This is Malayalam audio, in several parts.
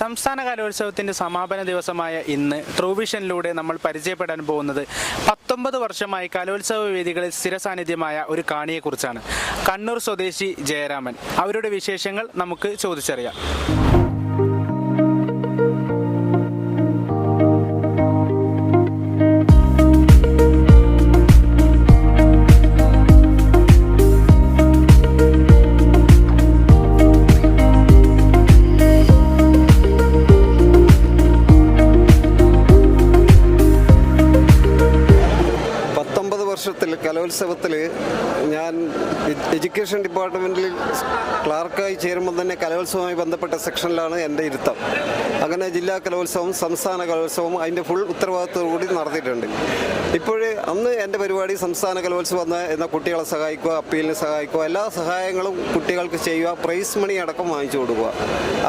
സംസ്ഥാന കലോത്സവത്തിന്റെ സമാപന ദിവസമായ ഇന്ന് ട്രൂവിഷനിലൂടെ നമ്മൾ പരിചയപ്പെടാൻ പോകുന്നത് 19 വർഷമായി കലോത്സവ വേദികളിൽ സ്ഥിര സാന്നിധ്യമായ ഒരു കാണിയെക്കുറിച്ചാണ്. കണ്ണൂർ സ്വദേശി ജയരാമൻ. അവരുടെ വിശേഷങ്ങൾ നമുക്ക് ചോദിച്ചറിയാം. കലോത്സവത്തിൽ ഞാൻ എഡ്യൂക്കേഷൻ ഡിപ്പാർട്ട്മെൻറ്റിൽ ക്ലാർക്കായി ചേരുമ്പോൾ തന്നെ കലോത്സവവുമായി ബന്ധപ്പെട്ട സെക്ഷനിലാണ് എൻ്റെ ഇരുത്തം. അങ്ങനെ ജില്ലാ കലോത്സവം, സംസ്ഥാന കലോത്സവം അതിൻ്റെ ഫുൾ ഉത്തരവാദിത്തത്തോടുകൂടി നടത്തിയിട്ടുണ്ട്. ഇപ്പോഴേ അന്ന് എൻ്റെ പരിപാടി സംസ്ഥാന കലോത്സവം എന്ന കുട്ടികളെ സഹായിക്കുക, അപ്പീലിനെ സഹായിക്കുക, എല്ലാ സഹായങ്ങളും കുട്ടികൾക്ക് ചെയ്യുക, പ്രൈസ് മണി അടക്കം വാങ്ങിച്ചു കൊടുക്കുക,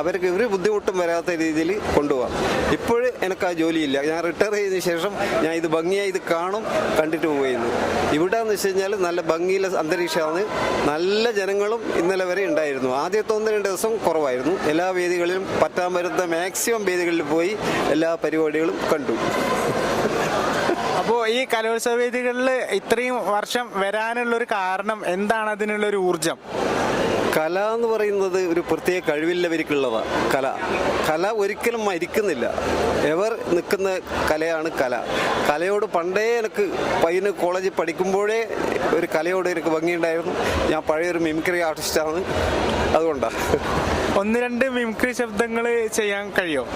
അവർക്ക് ഒരു ബുദ്ധിമുട്ടും വരാത്ത രീതിയിൽ കൊണ്ടുപോകാം. ഇപ്പോഴേ എനിക്ക് ആ ജോലിയില്ല. ഞാൻ റിട്ടയർ ചെയ്തതിന് ശേഷം ഞാൻ ഇത് ഭംഗിയായി ഇത് കണ്ടിട്ട് പോയിരുന്നു. ഇവിടെ എന്ന് വെച്ച് കഴിഞ്ഞാൽ നല്ല ഭംഗിയിലെ അന്തരീക്ഷമാണ്, നല്ല ജനങ്ങളും ഇന്നലെ വരെ ഉണ്ടായിരുന്നു. ആദ്യത്തെ 1-2 ദിവസം കുറവായിരുന്നു. എല്ലാ വേദികളിലും പറ്റാൻ വരുന്ന മാക്സിമം വേദികളിൽ പോയി എല്ലാ പരിപാടികളും കണ്ടു. അപ്പോൾ ഈ കലോത്സവ വേദികളിൽ ഇത്രയും വർഷം വരാനുള്ളൊരു കാരണം എന്താണ്? അതിനുള്ളൊരു ഊർജം? കല എന്ന് പറയുന്നത് ഒരു പ്രത്യേക കഴിവില്ലവർക്കുള്ളതാണ്. കല ഒരിക്കലും മരിക്കുന്നില്ല. എവർ നിൽക്കുന്ന കലയാണ് കല. കലയോട് പണ്ടേ എനിക്ക് പയ്യന് കോളേജിൽ പഠിക്കുമ്പോഴേ ഒരു കലയോട് എനിക്ക് ഭംഗിയുണ്ടായിരുന്നു. ഞാൻ പഴയൊരു മിമിക്രി ആർട്ടിസ്റ്റാണ്, അതുകൊണ്ടാണ്. 1-2 മിമിക്രി ശബ്ദങ്ങൾ ചെയ്യാൻ കഴിയുമോ?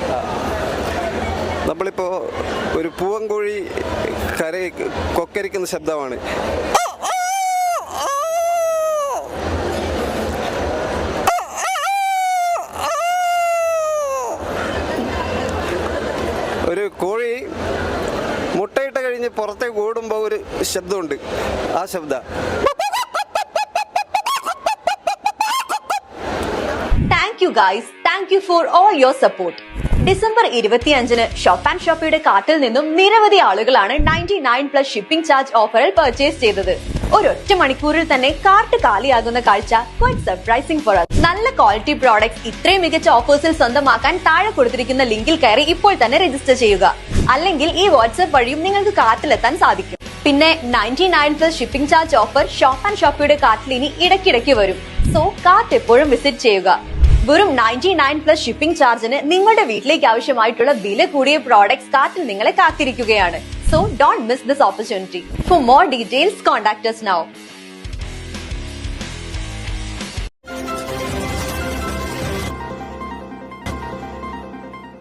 നമ്മളിപ്പോൾ ഒരു പൂവൻകോഴി കൊക്കരിക്കുന്ന ശബ്ദമാണ്. ഒരു കോഴി മുട്ടയിട്ട് കഴിഞ്ഞ് പുറത്തേക്ക് ഓടുമ്പോൾ ഒരു ശബ്ദമുണ്ട്, ആ ശബ്ദം. Thank you guys. Thank you for all your support. December 25-ന് ഷോപ്പ് ആൻഡ് ഷോപ്പിയുടെ കാർട്ടിൽ നിന്നും നിരവധി ആളുകളാണ് 99+ ഷിപ്പിംഗ് ചാർജ് ഓഫറിൽ പർച്ചേസ് ചെയ്തത്. ഒരൊറ്റ മണിക്കൂറിൽ തന്നെ കാർട്ട് കാലിയാകുന്ന കാഴ്ച ക്വൈറ്റ് സർപ്രൈസിംഗ് ഫോർ us. നല്ല ക്വാളിറ്റി പ്രോഡക്ട്സ് ഇത്രയും മികച്ച ഓഫേഴ്സിൽ സ്വന്തമാക്കാൻ താഴെ കൊടുത്തിരിക്കുന്ന ലിങ്കിൽ കയറി ഇപ്പോൾ തന്നെ രജിസ്റ്റർ ചെയ്യുക. അല്ലെങ്കിൽ ഈ വാട്സ്ആപ്പ് വഴിയും നിങ്ങൾക്ക് കാർട്ടിലെത്താൻ സാധിക്കും. പിന്നെ 99+ shipping charge offer shop and ഷോപ്പിയുടെ കാർട്ടിൽ ഇനി ഇടയ്ക്കിടയ്ക്ക് വരും. സോ കാർട്ട് എപ്പോഴും വിസിറ്റ് ചെയ്യുക. വെറും 99+ ഷിപ്പിംഗ് ചാർജിന് നിങ്ങളുടെ വീട്ടിലേക്ക് ആവശ്യമായിട്ടുള്ള വില കൂടിയ പ്രോഡക്ട്സ് കാർട്ടിൽ നിങ്ങളെ കാത്തിരിക്കുകയാണ്. So don't miss this opportunity. For more details, contact us now.